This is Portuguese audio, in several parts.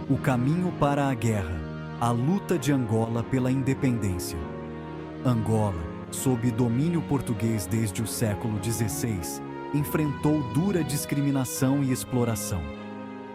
O caminho para a guerra. A luta de Angola pela independência. Angola, sob domínio português desde o século XVI, enfrentou dura discriminação e exploração.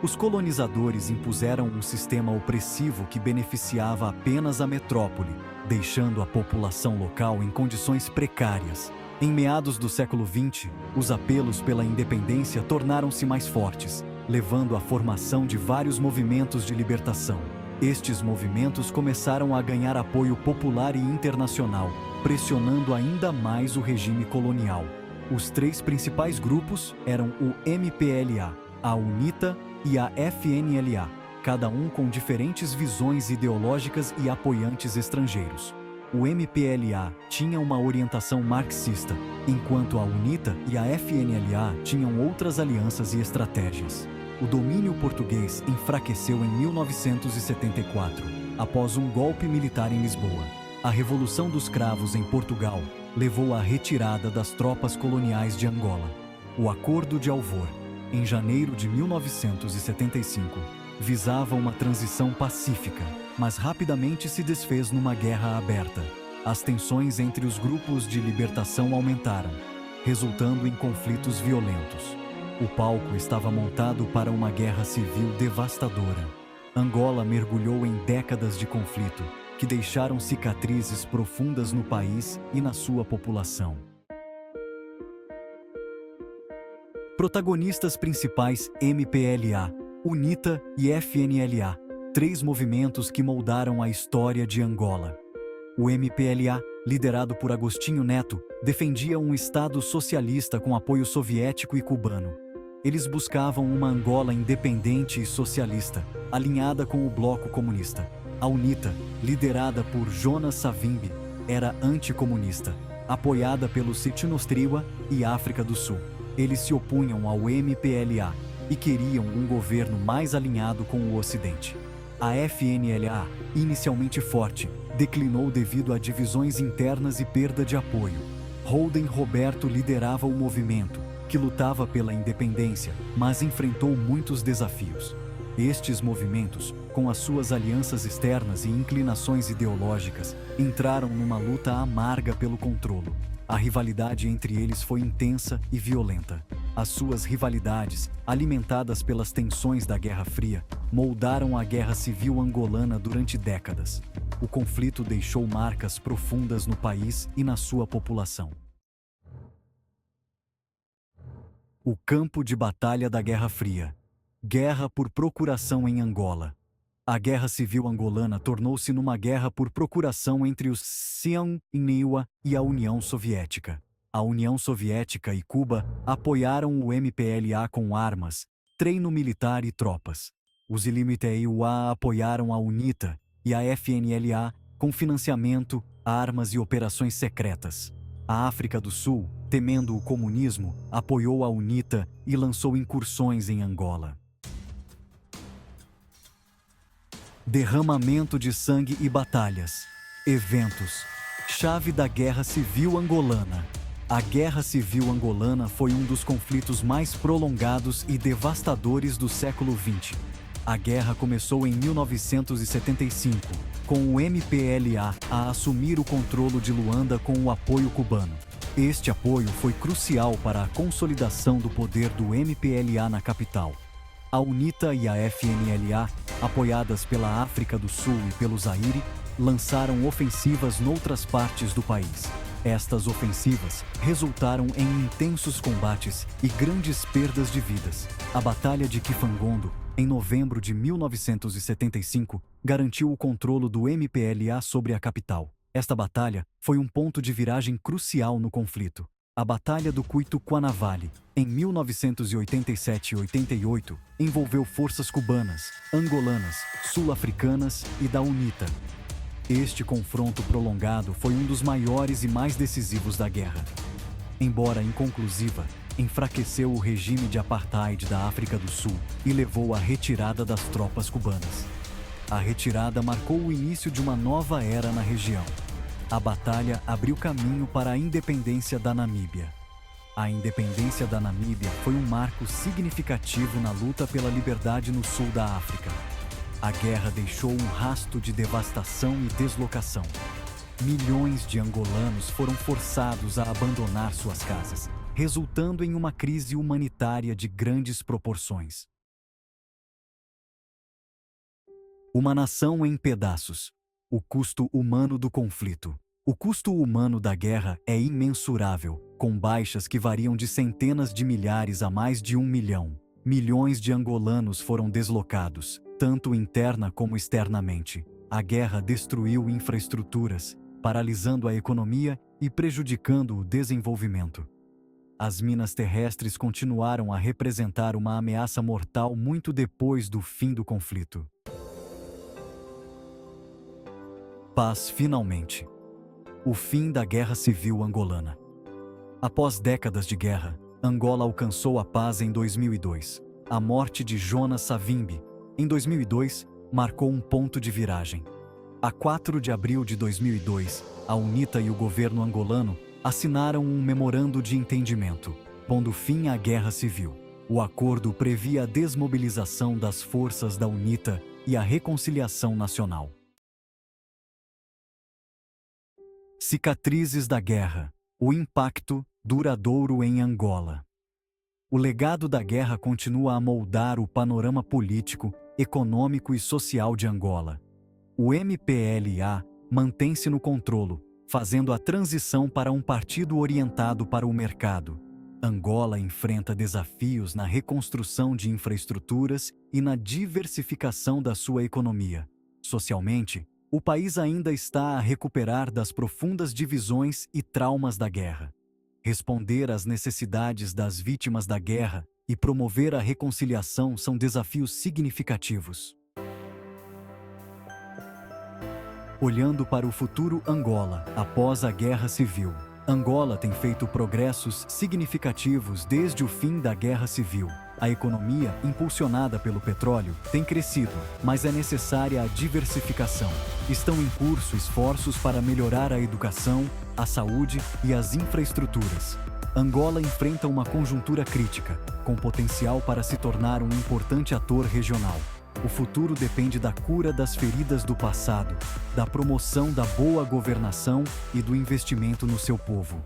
Os colonizadores impuseram um sistema opressivo que beneficiava apenas a metrópole, deixando a população local em condições precárias. Em meados do século XX, os apelos pela independência tornaram-se mais fortes, levando à formação de vários movimentos de libertação. Estes movimentos começaram a ganhar apoio popular e internacional, pressionando ainda mais o regime colonial. Os três principais grupos eram o MPLA, a UNITA e a FNLA, cada um com diferentes visões ideológicas e apoiantes estrangeiros. O MPLA tinha uma orientação marxista, enquanto a UNITA e a FNLA tinham outras alianças e estratégias. O domínio português enfraqueceu em 1974, após um golpe militar em Lisboa. A Revolução dos Cravos em Portugal levou à retirada das tropas coloniais de Angola. O Acordo de Alvor, em janeiro de 1975, visava uma transição pacífica, mas rapidamente se desfez numa guerra aberta. As tensões entre os grupos de libertação aumentaram, resultando em conflitos violentos. O palco estava montado para uma guerra civil devastadora. Angola mergulhou em décadas de conflito, que deixaram cicatrizes profundas no país e na sua população. Protagonistas principais: MPLA, UNITA e FNLA, três movimentos que moldaram a história de Angola. O MPLA, liderado por Agostinho Neto, defendia um Estado socialista com apoio soviético e cubano. Eles buscavam uma Angola independente e socialista, alinhada com o bloco comunista. A UNITA, liderada por Jonas Savimbi, era anticomunista, apoiada pelo Sitinostriwa e África do Sul. Eles se opunham ao MPLA e queriam um governo mais alinhado com o Ocidente. A FNLA, inicialmente forte, declinou devido a divisões internas e perda de apoio. Holden Roberto liderava o movimento, que lutava pela independência, mas enfrentou muitos desafios. Estes movimentos, com as suas alianças externas e inclinações ideológicas, entraram numa luta amarga pelo controle. A rivalidade entre eles foi intensa e violenta. As suas rivalidades, alimentadas pelas tensões da Guerra Fria, moldaram a Guerra Civil angolana durante décadas. O conflito deixou marcas profundas no país e na sua população. O campo de batalha da Guerra Fria. Guerra por procuração em Angola. A Guerra Civil angolana tornou-se numa guerra por procuração entre os Cian-Niwa e a União Soviética. A União Soviética e Cuba apoiaram o MPLA com armas, treino militar e tropas. Os Ilimiteua apoiaram a UNITA e a FNLA com financiamento, armas e operações secretas. A África do Sul, temendo o comunismo, apoiou a UNITA e lançou incursões em Angola. Derramamento de sangue e batalhas. Eventos. Chave da Guerra Civil Angolana. A Guerra Civil Angolana foi um dos conflitos mais prolongados e devastadores do século XX. A guerra começou em 1975, com o MPLA a assumir o controle de Luanda com o apoio cubano. Este apoio foi crucial para a consolidação do poder do MPLA na capital. A UNITA e a FNLA, apoiadas pela África do Sul e pelo Zaire, lançaram ofensivas noutras partes do país. Estas ofensivas resultaram em intensos combates e grandes perdas de vidas. A Batalha de Kifangondo, em novembro de 1975, garantiu o controle do MPLA sobre a capital. Esta batalha foi um ponto de viragem crucial no conflito. A Batalha do Cuito-Cuanavale, em 1987 e 88, envolveu forças cubanas, angolanas, sul-africanas e da UNITA. Este confronto prolongado foi um dos maiores e mais decisivos da guerra. Embora inconclusiva, enfraqueceu o regime de apartheid da África do Sul e levou à retirada das tropas cubanas. A retirada marcou o início de uma nova era na região. A batalha abriu caminho para a independência da Namíbia. A independência da Namíbia foi um marco significativo na luta pela liberdade no sul da África. A guerra deixou um rasto de devastação e deslocação. Milhões de angolanos foram forçados a abandonar suas casas, resultando em uma crise humanitária de grandes proporções. Uma nação em pedaços. O custo humano do conflito. O custo humano da guerra é imensurável, com baixas que variam de centenas de milhares a mais de 1 milhão. Milhões de angolanos foram deslocados, tanto interna como externamente. A guerra destruiu infraestruturas, paralisando a economia e prejudicando o desenvolvimento. As minas terrestres continuaram a representar uma ameaça mortal muito depois do fim do conflito. Paz finalmente. O fim da Guerra Civil Angolana. Após décadas de guerra, Angola alcançou a paz em 2002. A morte de Jonas Savimbi, em 2002, marcou um ponto de viragem. A 4 de abril de 2002, a UNITA e o governo angolano assinaram um memorando de entendimento, pondo fim à Guerra Civil. O acordo previa a desmobilização das forças da UNITA e a reconciliação nacional. Cicatrizes da guerra. O impacto duradouro em Angola. O legado da guerra continua a moldar o panorama político, econômico e social de Angola. O MPLA mantém-se no controle, fazendo a transição para um partido orientado para o mercado. Angola enfrenta desafios na reconstrução de infraestruturas e na diversificação da sua economia. Socialmente, o país ainda está a recuperar das profundas divisões e traumas da guerra. Responder às necessidades das vítimas da guerra e promover a reconciliação são desafios significativos. Olhando para o futuro Angola, após a Guerra Civil. Angola tem feito progressos significativos desde o fim da Guerra Civil. A economia, impulsionada pelo petróleo, tem crescido, mas é necessária a diversificação. Estão em curso esforços para melhorar a educação, a saúde e as infraestruturas. Angola enfrenta uma conjuntura crítica, com potencial para se tornar um importante ator regional. O futuro depende da cura das feridas do passado, da promoção da boa governação e do investimento no seu povo.